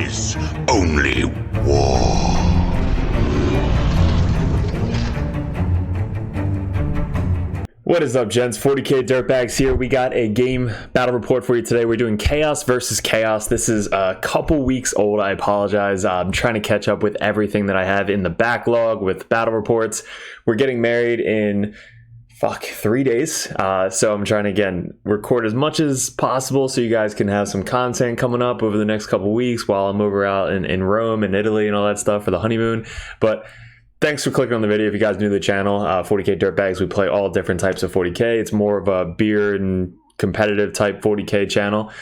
is only war. What is up, gents? 40k Dirtbags here. We got a game battle report for you today. We're doing Chaos versus Chaos. This is a couple weeks old. I apologize. I'm trying to catch up with everything that I have in the backlog with battle reports. We're getting married in 3 days. So I'm trying to, again, record as much as possible so you guys can have some content coming up over the next couple weeks while I'm over out in Rome and Italy and all that stuff for the honeymoon. But thanks for clicking on the video. If you guys are new to the channel, 40k Dirtbags, we play all different types of 40k. It's more of a beer and competitive type 40k channel.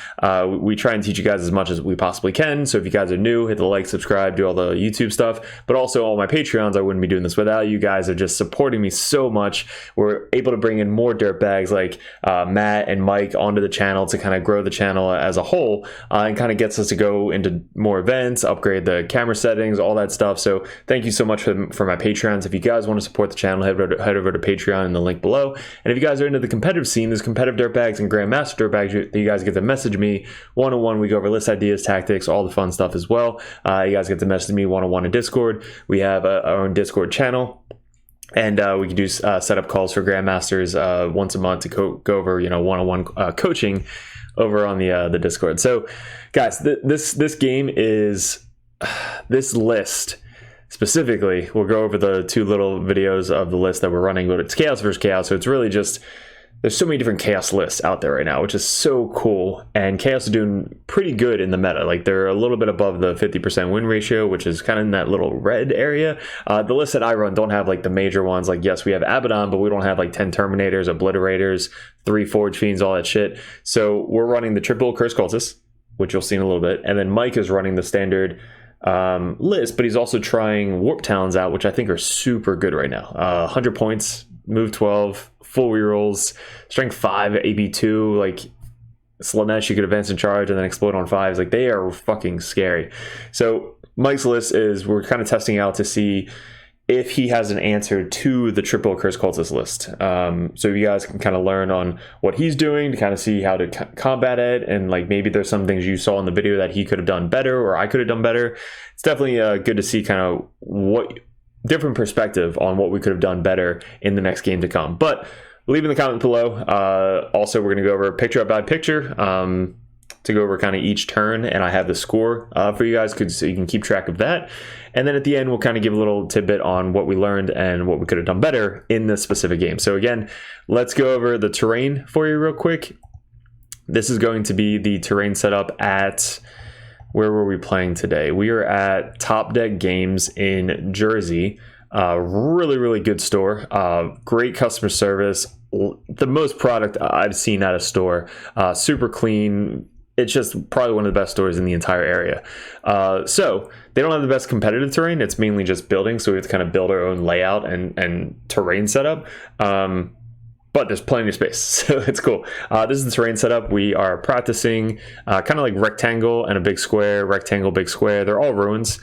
We try and teach you guys as much as we possibly can. So if you guys are new, hit the like, subscribe, do all the YouTube stuff. But also all my Patreons, I wouldn't be doing this without you guys. Are just supporting me so much. We're able to bring in more dirtbags like Matt and Mike onto the channel to kind of grow the channel as a whole, and kind of gets us to go into more events, upgrade the camera settings, all that stuff. So thank you so much for my Patreons. If you guys want to support the channel, head over to Patreon in the link below. And if you guys are into the competitive scene, there's competitive dirtbags and Grandmaster Dirtbags. You guys get to message me one-on-one. We go over list ideas, tactics, all the fun stuff as well. You guys get to message me one-on-one in Discord. We have our own Discord channel. And we can do setup calls for Grandmasters once a month to go over, one-on-one coaching over on the Discord. So, guys, this game is this list specifically. We'll go over the two little videos of the list that we're running, but it's Chaos versus Chaos. So it's really just, there's so many different Chaos lists out there right now, which is so cool. And Chaos are doing pretty good in the meta. Like, they're a little bit above the 50% win ratio, which is kind of in that little red area. The lists that I run don't have like the major ones. Like, yes, we have Abaddon, but we don't have like 10 Terminators, Obliterators, 3 Forge Fiends, all that shit. So we're running the triple Accursed Cultists, which you'll see in a little bit. And then Mike is running the standard list, but he's also trying Warp Talons out, which I think are super good right now. 100 points, move 12, full rerolls, strength 5, AP 2, like Slanesh, you could advance and charge and then explode on 5s. Like, they are fucking scary. So Mike's list is, we're kind of testing out to see if he has an answer to the triple Accursed Cultist list. So you guys can kind of learn on what he's doing to kind of see how to combat it. And like, maybe there's some things you saw in the video that he could have done better or I could have done better. It's definitely good to see kind of what different perspective on what we could have done better in the next game to come. But leave in the comments below. Also, we're going to go over picture by picture to go over kind of each turn, and I have the score for you guys so you can keep track of that. And then at the end, we'll kind of give a little tidbit on what we learned and what we could have done better in this specific game. So again, let's go over the terrain for you real quick. This is going to be the terrain setup at, where were we playing today? We are at Top Deck Games in Jersey. Really, really good store. Great customer service. The most product I've seen at a store. Super clean. It's just probably one of the best stores in the entire area. So they don't have the best competitive terrain. It's mainly just building. So we have to kind of build our own layout and terrain setup. But there's plenty of space, so it's cool. This is the terrain setup. We are practicing kind of like rectangle and a big square, rectangle, big square. They're all ruins.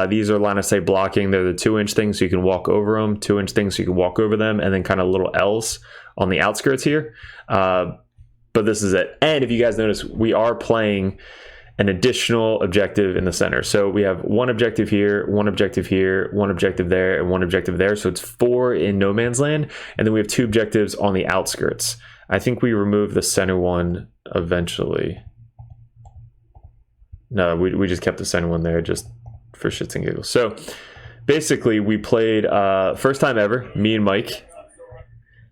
These are line of sight blocking. They're the 2-inch things so you can walk over them, 2-inch things so you can walk over them, and then kind of little L's on the outskirts here. But this is it. And if you guys notice, we are playing an additional objective in the center. So we have one objective here, one objective here, one objective there, and one objective there. So it's 4 in no man's land. And then we have 2 objectives on the outskirts. I think we remove the center one eventually. No, we just kept the center one there just for shits and giggles. So basically we played, first time ever, me and Mike,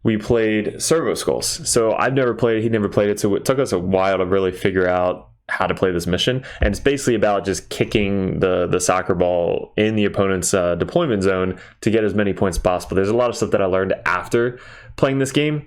we played Servo Skulls. So I've never played it, he never played it. So it took us a while to really figure out how to play this mission, and it's basically about just kicking the soccer ball in the opponent's deployment zone to get as many points as possible. There's a lot of stuff that I learned after playing this game,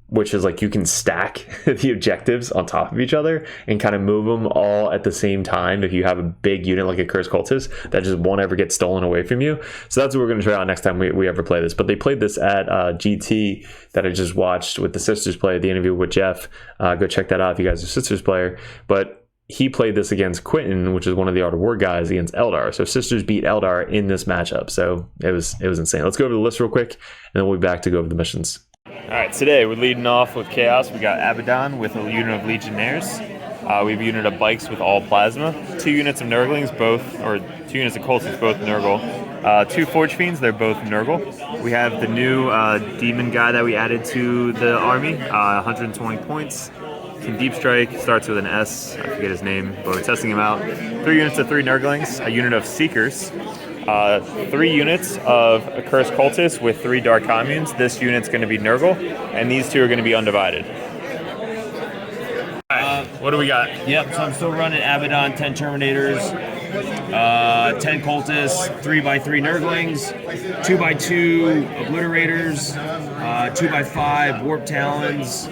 which is like you can stack the objectives on top of each other and kind of move them all at the same time if you have a big unit like a Accursed Cultist that just won't ever get stolen away from you. So that's what we're going to try out next time we ever play this. But they played this at GT that I just watched with the Sisters play, the interview with Jeff. Go check that out if you guys are Sisters player. But he played this against Quentin, which is one of the Art of War guys, against Eldar. So Sisters beat Eldar in this matchup. So it was insane. Let's go over the list real quick, and then we'll be back to go over the missions. All right, today we're leading off with Chaos. We got Abaddon with a unit of Legionnaires. We have a unit of bikes with all plasma, 2 units of Nurglings, or 2 units of Cultists, both Nurgle, 2 Forge Fiends, they're both Nurgle. We have the new demon guy that we added to the army, 120 points. Can deep strike, starts with an S, I forget his name, but we're testing him out. 3 units of 3 Nurglings, a unit of Seekers, 3 units of Accursed Cultists with 3 Dark Communes. This unit's going to be Nurgle, and these 2 are going to be undivided. What do we got? Yep, so I'm still running Abaddon, 10 Terminators, 10 Cultists, 3x3 Nurglings, 2x2 Obliterators, 2x5 Warp Talons,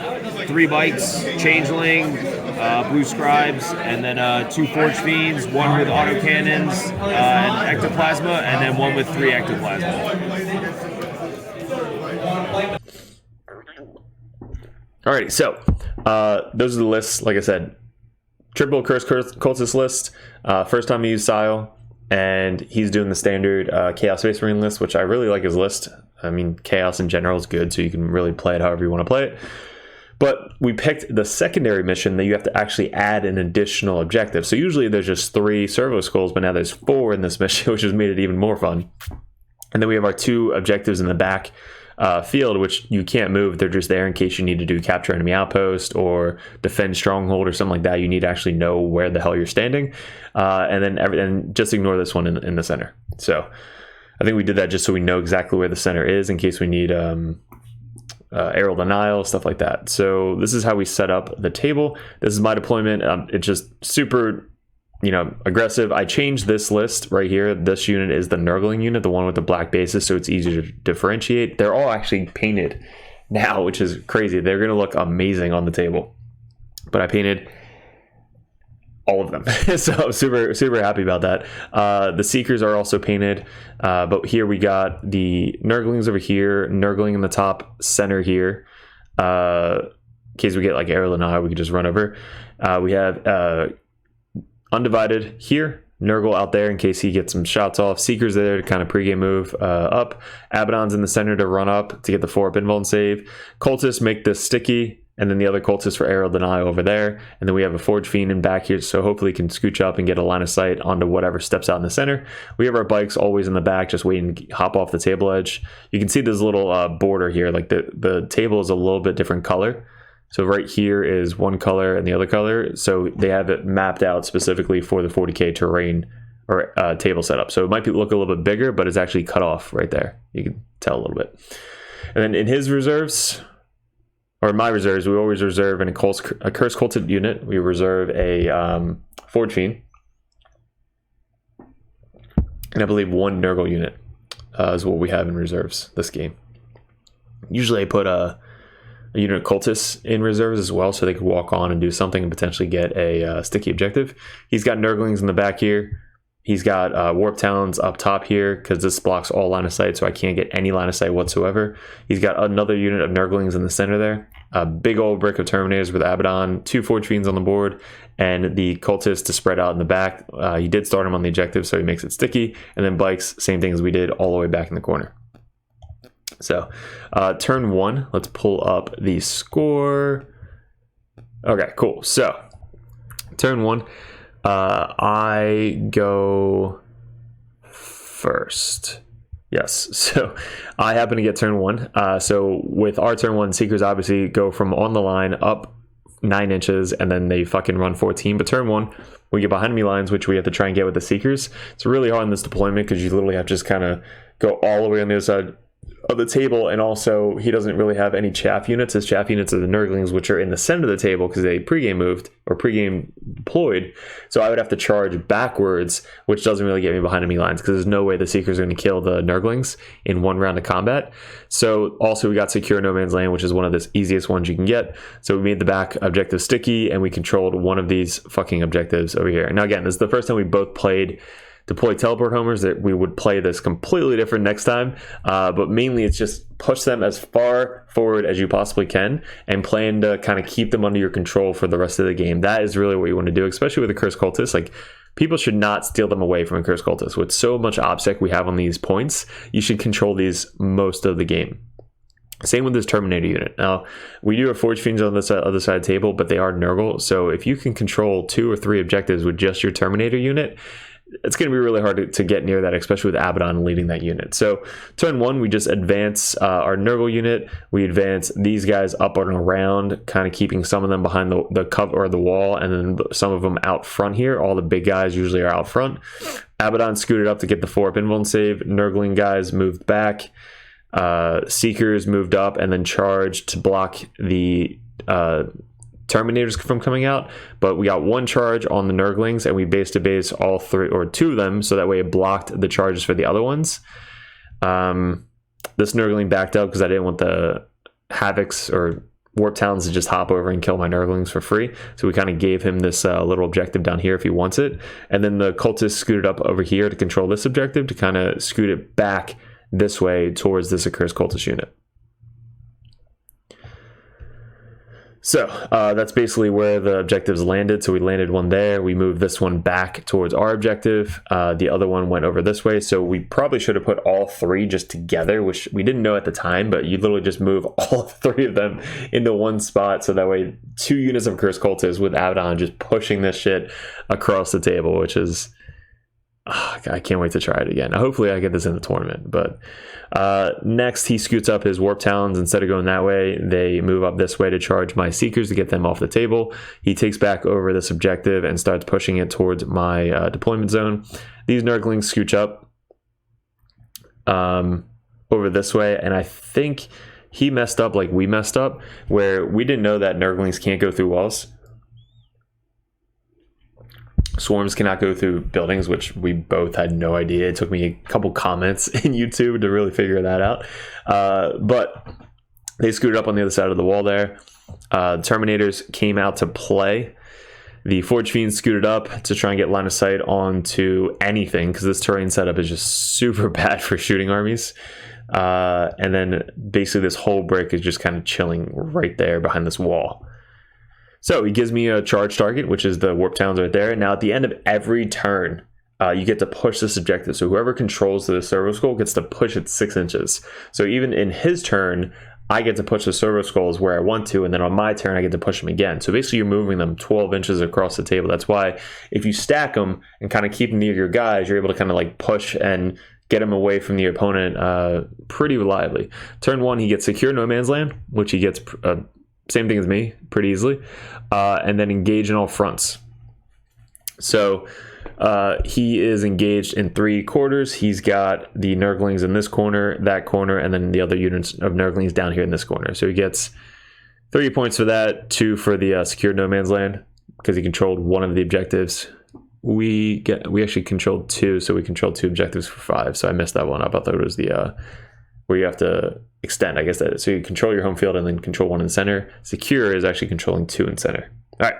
3 Bikes, Changeling, Blue Scribes, and then 2 Forge Fiends, 1 with Autocannons and Ectoplasma, and then 1 with 3 Ectoplasma. Alrighty, so those are the lists. Like I said, triple Accursed Cultist list. First time I use Sile, and he's doing the standard Chaos Space Marine list, which I really like his list. I mean, Chaos in general is good, so you can really play it however you want to play it. But we picked the secondary mission that you have to actually add an additional objective. So usually there's just 3 Servo Skulls, but now there's 4 in this mission, which has made it even more fun. And then we have our 2 objectives in the back field, which you can't move. They're just there in case you need to do capture enemy outpost or defend stronghold or something like that. You need to actually know where the hell you're standing, and then just ignore this one in the center. So I think we did that just so we know exactly where the center is in case we need aerial denial, stuff like that. So this is how we set up the table. This is my deployment. It's just super aggressive. I changed this list right here. This unit is the Nurgling unit, the one with the black bases, so it's easier to differentiate. They're all actually painted now, which is crazy. They're going to look amazing on the table. But I painted all of them. So I'm super happy about that. The Seekers are also painted, but here we got the Nurglings over here, Nurgling in the top center here. In case we get like aerial denial, we can just run over. We have Undivided here, Nurgle out there in case he gets some shots off. Seekers there to kind of pregame move up. Abaddon's in the center to run up to get the 4-up invuln and save. Cultists make this sticky, and then the other Cultists for aerial denial over there. And then we have a Forge Fiend in back here, so hopefully can scooch up and get a line of sight onto whatever steps out in the center. We have our bikes always in the back, just waiting to hop off the table edge. You can see this little border here, like the table is a little bit different color. So right here is one color and the other color. So they have it mapped out specifically for the 40k terrain or table setup. So it might look a little bit bigger, but it's actually cut off right there. You can tell a little bit. And then in his reserves, or my reserves, we always reserve a Cursed Cultist unit. We reserve a Forge Fiend. And I believe 1 Nurgle unit is what we have in reserves this game. Usually I put a unit of Cultists in reserves as well, so they could walk on and do something and potentially get a sticky objective. He's got Nurglings in the back here. He's got Warp Talons up top here because this blocks all line of sight, so I can't get any line of sight whatsoever. He's got another unit of Nurglings in the center there. A big old brick of Terminators with Abaddon, 2 Forge Fiends on the board, and the Cultists to spread out in the back. He did start him on the objective, so he makes it sticky. And then bikes, same thing as we did all the way back in the corner. So turn 1, let's pull up the score. Okay, cool. So turn 1, I go first. Yes, so I happen to get turn 1. So with our turn 1, Seekers obviously go from on the line up 9 inches and then they fucking run 14. But turn 1, we get behind enemy lines, which we have to try and get with the Seekers. It's really hard in this deployment because you literally have to just kind of go all the way on the other side of the table, and also he doesn't really have any chaff units. His chaff units are the Nurglings, which are in the center of the table because they pregame moved or pregame deployed. So I would have to charge backwards, which doesn't really get me behind enemy lines because there's no way the Seekers are going to kill the Nurglings in 1 round of combat. So also we got Secure No Man's Land, which is one of the easiest ones you can get. So we made the back objective sticky, and we controlled one of these fucking objectives over here. Now again, this is the first time we both played deploy teleport homers. That we would play this completely different next time, but mainly it's just push them as far forward as you possibly can and plan to kind of keep them under your control for the rest of the game. That is really what you want to do, especially with a Cursed Cultist. Like, people should not steal them away from a Cursed Cultist. With so much OBSEC we have on these points, you should control these most of the game. Same with this Terminator unit. Now, we do have Forge Fiends on this other side of the table, but they are Nurgle. So if you can control 2 or 3 objectives with just your Terminator unit, it's going to be really hard to get near that, especially with Abaddon leading that unit. So turn 1, we just advance our Nurgle unit. We advance these guys up and around, kind of keeping some of them behind the cover or the wall, and then some of them out front here. All the big guys usually are out front. Abaddon scooted up to get the 4-up invuln save. Nurgling guys moved back. Seekers moved up and then charged to block the Terminators from coming out, but we got 1 charge on the Nurglings and we base to base all 3 or 2 of them, so that way it blocked the charges for the other ones. This Nurgling backed up because I didn't want the Havocs or Warp Talons to just hop over and kill my Nurglings for free, so we kind of gave him this little objective down here if he wants it, and then the Cultists scooted up over here to control this objective to kind of scoot it back this way towards this Accursed Cultist unit. So that's basically where the objectives landed. So we landed 1 there. We moved this one back towards our objective. The other one went over this way. So we probably should have put all 3 just together, which we didn't know at the time, but you literally just move all 3 of them into 1 spot. So that way 2 units of Accursed Cultists with Abaddon just pushing this shit across the table, which is... I can't wait to try it again. Hopefully I get this in the tournament. But next he scoots up his Warp Talons. Instead of going that way, they move up this way to charge my Seekers to get them off the table. He takes back over this objective and starts pushing it towards my deployment zone. These Nurglings scooch up over this way, and I think he messed up like we messed up, where we didn't know that Nurglings can't go through walls. Swarms cannot go through buildings, which we both had no idea. It took me a couple comments in YouTube to really figure that out. But they scooted up on the other side of the wall there. Terminators came out to play. The Forge Fiends scooted up to try and get line of sight onto anything, because this terrain setup is just super bad for shooting armies. And then basically this whole brick is just kind of chilling right there behind this wall. So he gives me a charge target, which is the Warp Talons right there. Now at the end of every turn, you get to push this objective. So whoever controls the Servo Skull gets to push it 6 inches. So even in his turn, I get to push the Servo Skulls where I want to, and then on my turn, I get to push them again. So basically you're moving them 12 inches across the table. That's why if you stack them and kind of keep them near your guys, you're able to kind of like push and get him away from the opponent pretty reliably. Turn 1, he gets Secure No Man's Land, which he gets... same thing as me, pretty easily, and then engage in all fronts. So he is engaged in 3 quarters. He's got the Nurglings in this corner, that corner, and then the other units of Nurglings down here in this corner. So he gets 30 points for that, 2 for the Secure No Man's Land, because he controlled 1 of the objectives. We actually controlled 2, so we controlled 2 objectives for 5. So I messed that one up. I thought it was the where you have to extend, I guess that is. So you control your home field and then control 1 in the center. Secure is actually controlling 2 in center. All right,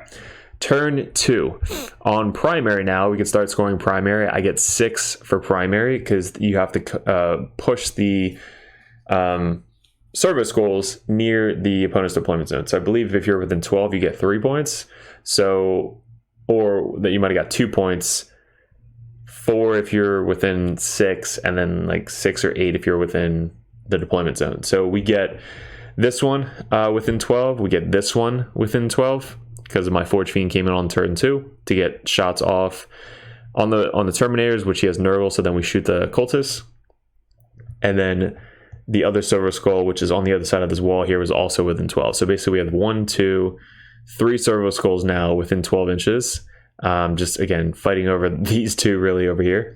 turn 2. On primary now, we can start scoring primary. I get 6 for primary because you have to push the Servo Skulls near the opponent's deployment zone. So I believe if you're within 12, you get 3 points. So, or that you might have got 2 points. 4 if you're within 6, and then like 6 or 8 if you're within the deployment zone. So we get this one within 12. We get this one within 12 because of my Forge Fiend came in on turn 2 to get shots off on the Terminators, which he has Nurgle. So then we shoot the Cultists, and then the other Servo Skull, which is on the other side of this wall here, was also within 12. So basically, we have 1, 2, 3 Servo Skulls now within 12 inches. Just again fighting over these 2 really over here.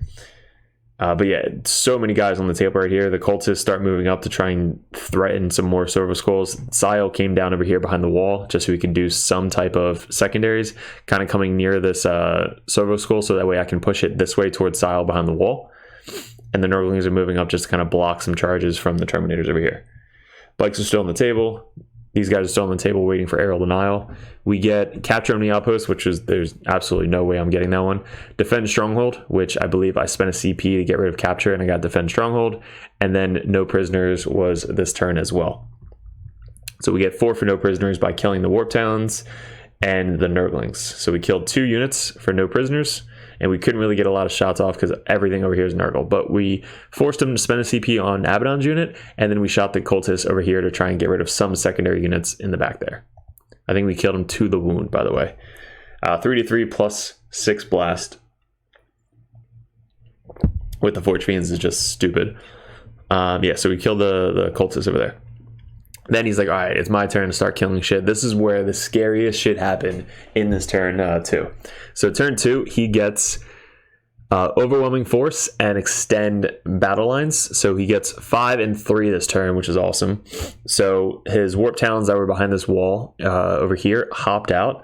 But yeah, so many guys on the table right here. The Cultists start moving up to try and threaten some more Servo Skulls. Sile came down over here behind the wall just so we can do some type of secondaries, kind of coming near this Servo Skull, so that way I can push it this way towards Sile behind the wall. And the Nurglings are moving up just to kind of block some charges from the Terminators over here. Bikes are still on the table. These guys are still on the table waiting for Aerial Denial. We get Capture Omni Outpost, which is, there's absolutely no way I'm getting that one. Defend Stronghold, which I believe I spent a CP to get rid of Capture, and I got Defend Stronghold. And then No Prisoners was this turn as well. So we get 4 for No Prisoners by killing the Warp Talons and the Nurglings. So we killed 2 units for No Prisoners, and we couldn't really get a lot of shots off because everything over here is Nurgle. But we forced him to spend a CP on Abaddon's unit, and then we shot the cultist over here to try and get rid of some secondary units in the back there. I think we killed him to the wound, by the way. 3/3 plus 6 blast with the Forge Fiends is just stupid. Yeah, so we killed the cultist over there. Then he's like, all right, it's my turn to start killing shit. This is where the scariest shit happened in this turn 2. So turn 2, he gets overwhelming force and extend battle lines. So he gets 5 and 3 this turn, which is awesome. So his warp talons that were behind this wall over here hopped out.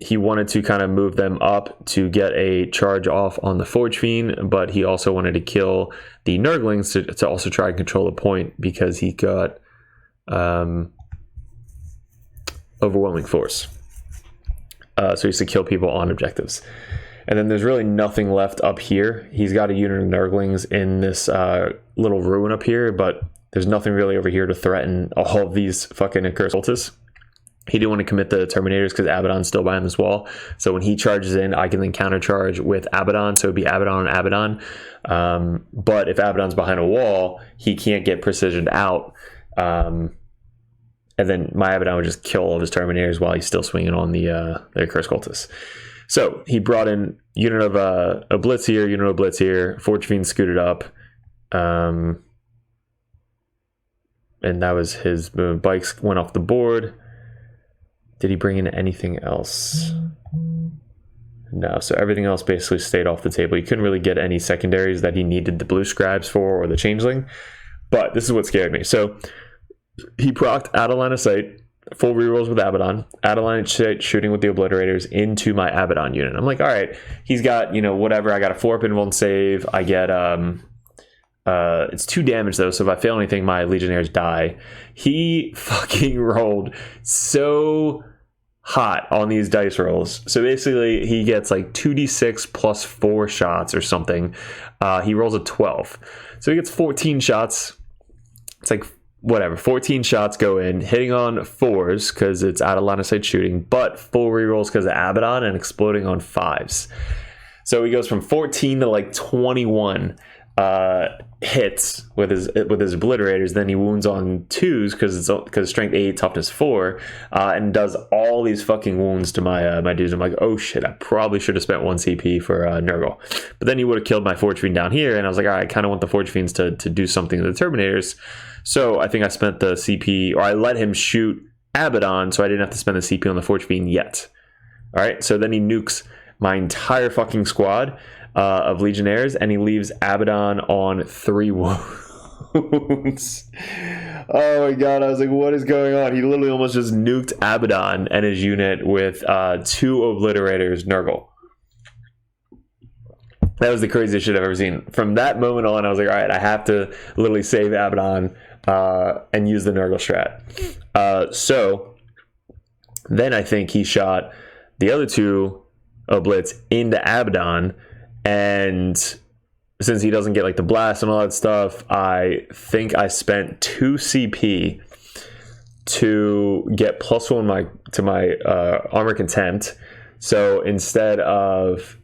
He wanted to kind of move them up to get a charge off on the Forge Fiend, but he also wanted to kill the Nurglings to also try and control the point because he got overwhelming force. So he used to kill people on objectives. And then there's really nothing left up here. He's got a unit of Nurglings in this little ruin up here, but there's nothing really over here to threaten all of these fucking Accursed Cultists. He didn't want to commit the Terminators because Abaddon's still behind this wall. So when he charges in, I can then countercharge with Abaddon. So it'd be Abaddon and Abaddon. But if Abaddon's behind a wall, he can't get precisioned out. And then my Abaddon would just kill all of his Terminators while he's still swinging on the Accursed Cultists. So he brought in unit of a Blitz here, unit of Blitz here. Forge Fiend scooted up. And that was his move. Bikes went off the board. Did he bring in anything else? No, so everything else basically stayed off the table. He couldn't really get any secondaries that he needed the blue scribes for or the changeling. But this is what scared me. So he procced out of line of sight, full rerolls with Abaddon, out of line of sight shooting with the obliterators into my Abaddon unit. I'm like, all right, he's got, whatever. I got a 4-up invuln save. I get it's 2 damage though, so if I fail anything, my legionnaires die. He fucking rolled so hot on these dice rolls. So basically he gets like 2d6 plus 4 shots or something. He rolls a 12. So he gets 14 shots. It's like whatever, 14 shots go in, hitting on 4s because it's out of line of sight shooting, but full rerolls because of Abaddon and exploding on 5s. So he goes from 14 to like 21 hits with his obliterators. Then he wounds on 2s because strength 8, toughness 4, and does all these fucking wounds to my dudes. I'm like, oh shit, I probably should have spent 1 CP for Nurgle. But then he would have killed my Forge Fiend down here, and I was like, all right, I kind of want the Forge Fiends to do something to the Terminators. So I think I spent the CP, or I let him shoot Abaddon, so I didn't have to spend the CP on the Forge Fiend yet. All right, so then he nukes my entire fucking squad of Legionnaires, and he leaves Abaddon on 3 wounds. Oh my god, I was like, what is going on? He literally almost just nuked Abaddon and his unit with 2 obliterators Nurgle. That was the craziest shit I've ever seen. From that moment on, I was like, all right, I have to literally save Abaddon and use the Nurgle strat. So then I think he shot the other 2 oblits into Abaddon, and since he doesn't get like the blast and all that stuff, I think I spent 2 CP to get +1 to my armor contempt. So instead of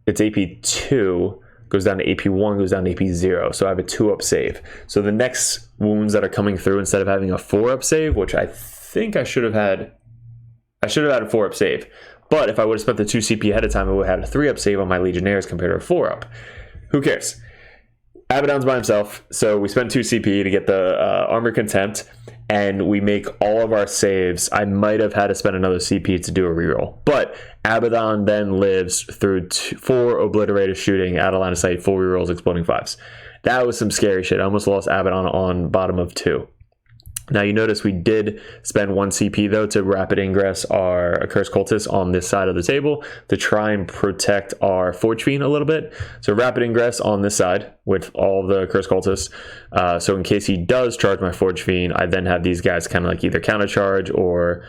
it's AP 2 goes down to AP 1, goes down to AP 0. So I have a 2-up save. So the next wounds that are coming through, instead of having a 4-up save, which I think I should have had a 4-up save. But if I would have spent the 2 CP ahead of time, I would have had a 3-up save on my Legionnaires compared to a 4-up. Who cares? Abaddon's by himself, so we spent 2 CP to get the armor contempt, and we make all of our saves. I might have had to spend another CP to do a reroll, but Abaddon then lives through 4 obliterators shooting out of line of sight, 4 rerolls, exploding 5s. That was some scary shit. I almost lost Abaddon on bottom of 2. Now you notice we did spend 1 CP though to rapid ingress our Accursed Cultists on this side of the table to try and protect our Forge Fiend a little bit. So rapid ingress on this side with all the Accursed Cultists. So in case he does charge my Forge Fiend, I then have these guys kind of like either counter charge or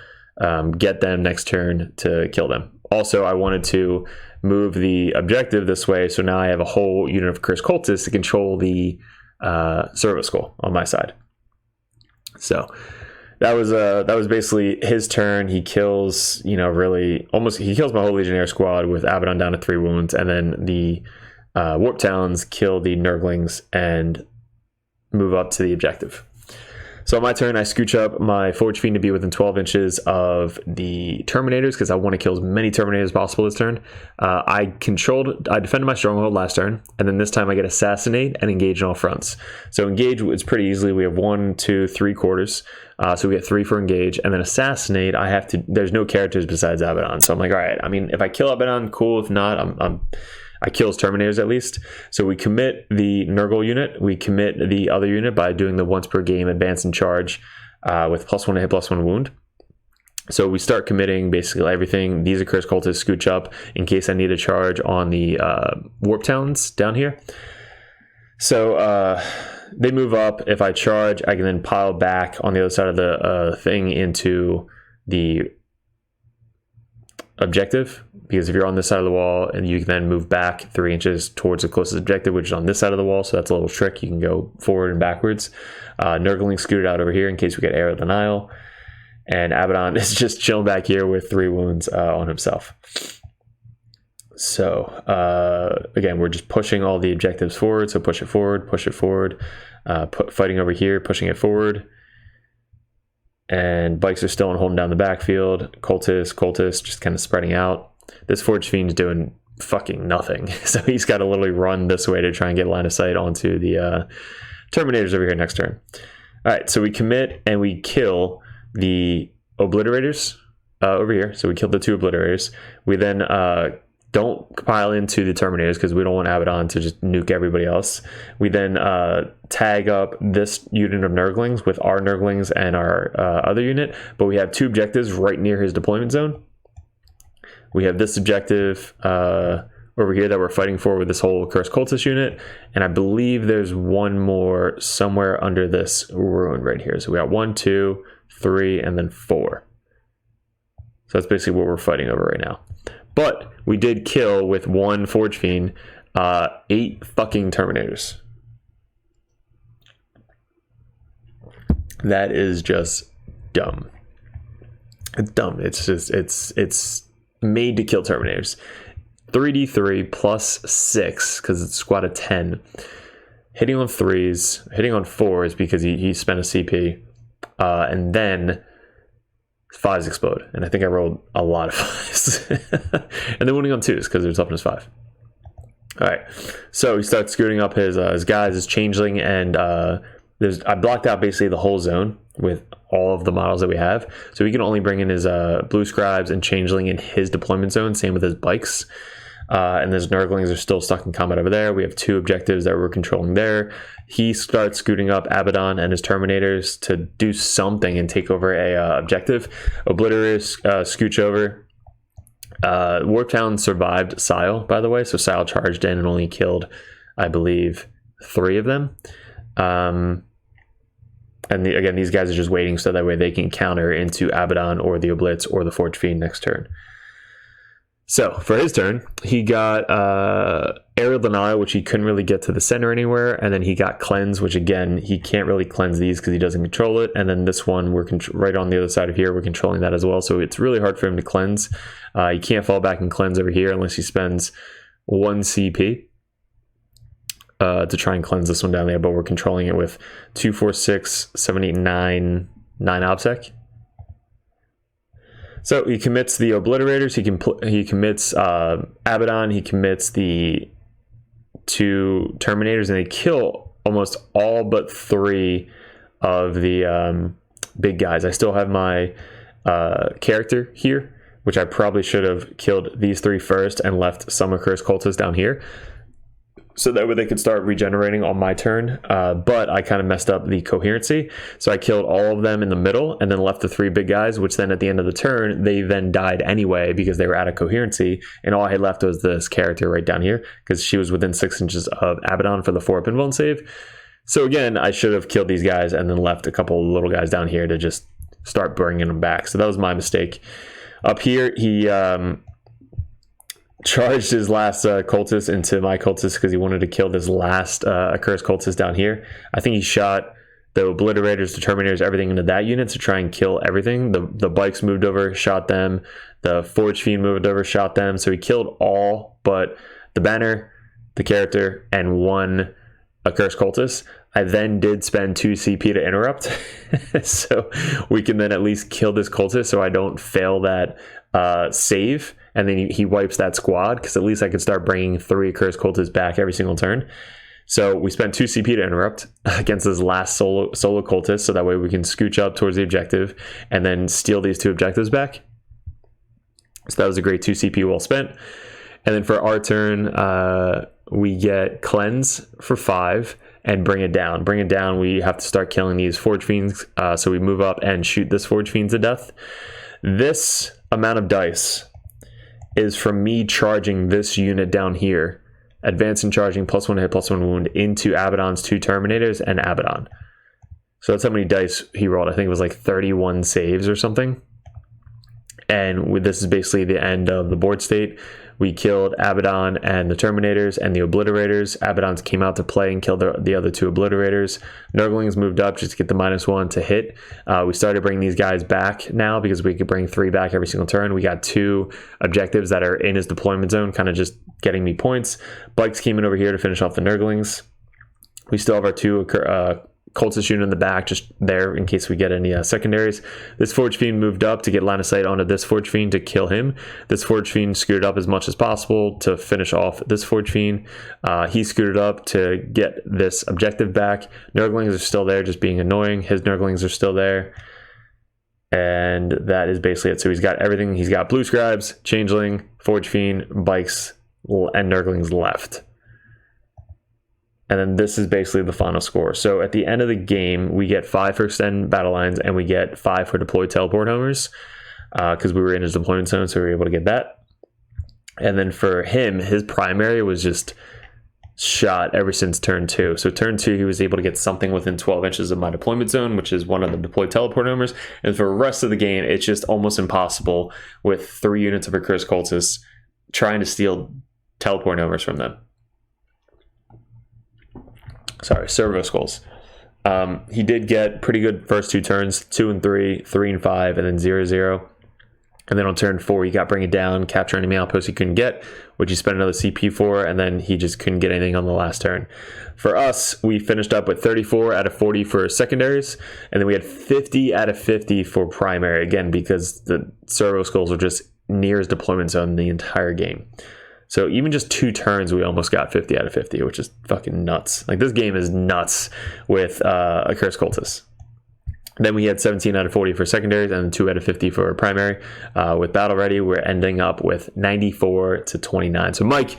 get them next turn to kill them. Also, I wanted to move the objective this way, so now I have a whole unit of Accursed Cultists to control the Servo Skull on my side. So that was basically his turn. He kills, he kills my whole Legionnaire squad with Abaddon down to 3 wounds, and then the Warp Talons kill the Nurglings and move up to the objective. So on my turn, I scooch up my Forge Fiend to be within 12 inches of the Terminators because I want to kill as many Terminators as possible this turn. I defended my Stronghold last turn, and then this time I get Assassinate and Engage on all fronts. So Engage is pretty easily. We have 1, 2, 3 quarters. So we get 3 for Engage, and then Assassinate, there's no characters besides Abaddon. So I'm like, all right, I mean, if I kill Abaddon, cool. If not, I kill his Terminators at least. So we commit the Nurgle unit. We commit the other unit by doing the once per game advance and charge with +1 to hit, +1 wound. So we start committing basically everything. These Accursed Cultists scooch up in case I need a charge on the Warp Talons down here. So they move up. If I charge, I can then pile back on the other side of the thing into the objective, because if you're on this side of the wall, and you can then move back 3 inches towards the closest objective, which is on this side of the wall. So that's a little trick. You can go forward and backwards. Nurgling scooted out over here in case we get Air of Denial, and Abaddon is just chilling back here with 3 wounds on himself. So again, we're just pushing all the objectives forward. So push it forward, fighting over here, pushing it forward. And bikes are still on holding down the backfield. Cultists just kind of spreading out. This Forge Fiend's doing fucking nothing. So he's got to literally run this way to try and get line of sight onto the Terminators over here next turn. All right, so we commit and we kill the Obliterators over here. So we killed the 2 Obliterators. We then don't pile into the Terminators because we don't want Abaddon to just nuke everybody else. We then tag up this unit of Nurglings with our Nurglings and our other unit, but we have 2 objectives right near his deployment zone. We have this objective over here that we're fighting for with this whole Accursed Cultist unit, and I believe there's one more somewhere under this ruin right here. So we got 1, 2, 3, and then 4. So that's basically what we're fighting over right now. But we did kill with 1 Forge Fiend 8 fucking Terminators. That is just dumb. It's dumb. It's just it's made to kill Terminators. 3d3 plus 6 because it's a squad of 10. Hitting on 3s, hitting on 4s because he spent a CP, and then 5s explode, and I think I rolled a lot of 5s. And then winning on 2s because there's toughness 5. All right, so he starts scooting up his guys, his changeling, and I blocked out basically the whole zone with all of the models that we have, so he can only bring in his blue scribes and changeling in his deployment zone. Same with his bikes. And his Nurglings are still stuck in combat over there. We have 2 objectives that we're controlling there. He starts scooting up Abaddon and his Terminators to do something and take over a objective. Obliterators scooch over. Warp Town survived Sile, by the way. So Sile charged in and only killed, I believe, 3 of them. And again, these guys are just waiting so that way they can counter into Abaddon or the Oblitz or the Forge Fiend next turn. So for his turn, he got Aerial Denial, which he couldn't really get to the center anywhere, and then he got Cleanse, which again, he can't really cleanse these because he doesn't control it, and then this one, we're right on the other side of here, we're controlling that as well, so it's really hard for him to cleanse. He can't fall back and cleanse over here unless he spends 1 CP to try and cleanse this one down there, but we're controlling it with 2, 4, 6, 7, 8, 9 OBSEC. So he commits the Obliterators, he commits Abaddon, he commits the 2 Terminators, and they kill almost all but 3 of the big guys. I still have my character here, which I probably should have killed these 3 first and left some Accursed Cultists down here, so that way they could start regenerating on my turn, but I kind of messed up the coherency, so I killed all of them in the middle and then left the 3 big guys, which then at the end of the turn they then died anyway because they were out of coherency, and all I had left was this character right down here because she was within 6 inches of Abaddon for the 4-up invuln save. So again, I should have killed these guys and then left a couple little guys down here to just start bringing them back. So that was my mistake. Up here, he charged his last cultist into my cultist because he wanted to kill this last Accursed Cultist down here. I think he shot the obliterators, the terminators, everything into that unit to try and kill everything. The bikes moved over, shot them. The Forge Fiend moved over, shot them. So he killed all but the banner, the character, and one Accursed Cultist. I then did spend 2 CP to interrupt, so we can then at least kill this cultist so I don't fail that save, and then he wipes that squad, because at least I could start bringing 3 Accursed Cultists back every single turn. So we spent 2 CP to interrupt against this last solo cultist, so that way we can scooch up towards the objective and then steal these 2 objectives back. So that was a great 2 CP well spent. And then for our turn, we get Cleanse for 5 and Bring It Down. Bring It Down, we have to start killing these Forge Fiends, so we move up and shoot this Forge Fiend to death. This amount of dice is from me charging this unit down here, advancing charging, +1 hit, +1 wound into Abaddon's 2 Terminators and Abaddon. So that's how many dice he rolled. I think it was like 31 saves or something. And this is basically the end of the board state. We killed Abaddon and the Terminators and the Obliterators. Abaddon's came out to play and killed the other 2 Obliterators. Nurglings moved up just to get the -1 to hit. We started bringing these guys back now because we could bring 3 back every single turn. We got 2 objectives that are in his deployment zone, kind of just getting me points. Bikes came in over here to finish off the Nurglings. We still have our 2 Cultist unit in the back, just there in case we get any secondaries. This Forge Fiend moved up to get line of sight onto this Forge Fiend to kill him. This Forge Fiend scooted up as much as possible to finish off this Forge Fiend. He scooted up to get this objective back. Nurglings are still there, just being annoying. His Nurglings are still there. And that is basically it. So he's got everything. He's got Blue Scribes, Changeling, Forge Fiend, Bikes, and Nurglings left. And then this is basically the final score. So at the end of the game, we get 5 for extend battle lines, and we get 5 for deploy teleport homers, because we were in his deployment zone, so we were able to get that. And then for him, his primary was just shot ever since turn 2. So turn 2, he was able to get something within 12 inches of my deployment zone, which is one of the deploy teleport homers. And for the rest of the game, it's just almost impossible with 3 units of Accursed Cultists trying to steal teleport homers from them. Sorry, Servo Skulls. He did get pretty good first 2 turns, 2 and 3, 3 and 5, and then 0-0. And then on turn 4, he got Bring It Down, capture enemy outpost he couldn't get, which he spent another CP for, and then he just couldn't get anything on the last turn. For us, we finished up with 34 out of 40 for secondaries, and then we had 50 out of 50 for primary, again, because the Servo Skulls were just near his deployment zone the entire game. So even just 2 turns, we almost got 50 out of 50, which is fucking nuts. Like, this game is nuts with Accursed Cultists. Then we had 17 out of 40 for secondaries and 2 out of 50 for primary. With Battle Ready, we're ending up with 94-29. So, Mike,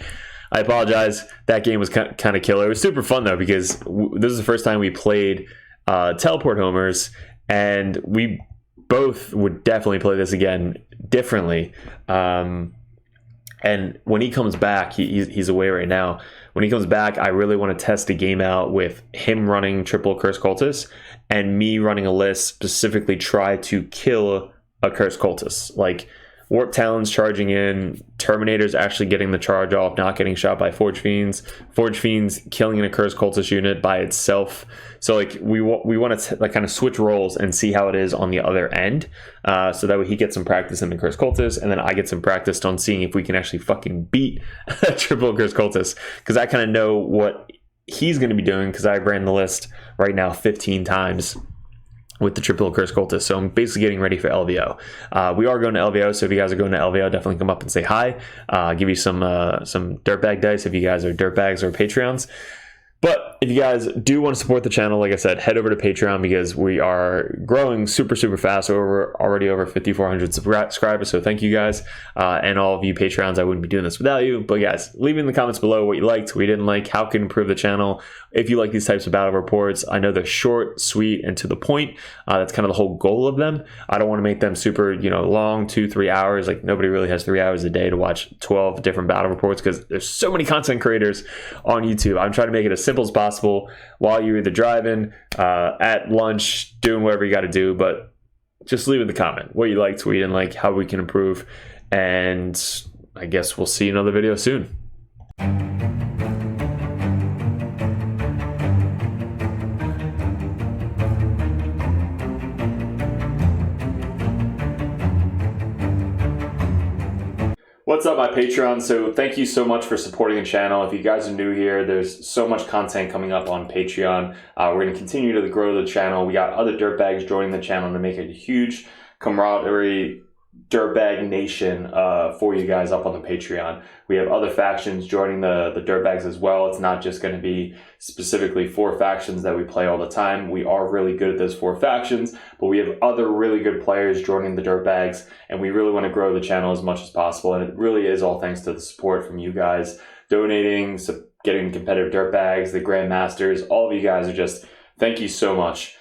I apologize. That game was kind of killer. It was super fun, though, because this is the first time we played Teleport Homers, and we both would definitely play this again differently. And when he comes back, he's away right now. When he comes back, I really want to test a game out with him running triple Accursed Cultists and me running a list specifically try to kill Accursed Cultists. Like Warp Talons charging in, Terminators actually getting the charge off, not getting shot by Forge Fiends killing an Accursed Cultist unit by itself. So like we want to like kind of switch roles and see how it is on the other end, so that way he gets some practice in the Accursed Cultist, and then I get some practice on seeing if we can actually fucking beat triple Accursed Cultist, because I kind of know what he's going to be doing because I ran the list right now 15 times with the triple Accursed Cultist. So I'm basically getting ready for LVO. We are going to LVO, so if you guys are going to LVO, definitely come up and say hi. Give you some dirtbag dice if you guys are dirtbags or Patreons. But if you guys do want to support the channel, like I said, head over to Patreon, because we are growing super, super fast. We're already over 5,400 subscribers, so thank you guys. And all of you Patreons, I wouldn't be doing this without you. But guys, leave in the comments below what you liked, what you didn't like, how can improve the channel. If you like these types of battle reports, I know they're short, sweet, and to the point. That's kind of the whole goal of them. I don't want to make them super, long, 2-3 hours. Like, nobody really has 3 hours a day to watch 12 different battle reports, because there's so many content creators on YouTube. I'm trying to make it as simple as possible while you're either driving, at lunch, doing whatever you got to do. But just leave in the comment what you liked, what you didn't like, how we can improve, and I guess we'll see you in another video soon. what's up, my Patreon? So thank you so much for supporting the channel. If you guys are new here, there's so much content coming up on Patreon. We're going to continue to grow the channel. We got other dirtbags joining the channel to make a huge camaraderie dirtbag nation for you guys up on the Patreon. We have other factions joining the dirtbags as well. It's not just going to be specifically 4 factions that we play all the time. We are really good at those 4 factions, but we have other really good players joining the dirtbags, and we really want to grow the channel as much as possible. And it really is all thanks to the support from you guys donating, getting competitive dirtbags, the grandmasters. All of you guys are just, thank you so much.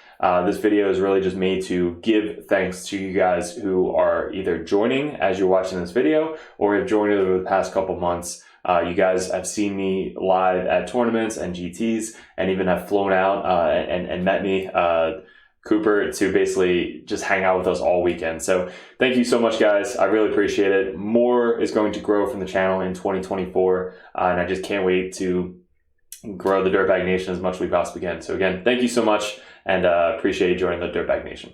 This video is really just made to give thanks to you guys who are either joining as you're watching this video or have joined over the past couple months. You guys have seen me live at tournaments and GTs and even have flown out and met me, Cooper, to basically just hang out with us all weekend. So thank you so much, guys. I really appreciate it. More is going to grow from the channel in 2024, and I just can't wait to grow the Dirtbag Nation as much as we possibly can. So again, thank you so much, and appreciate you joining the Dirtbag Nation.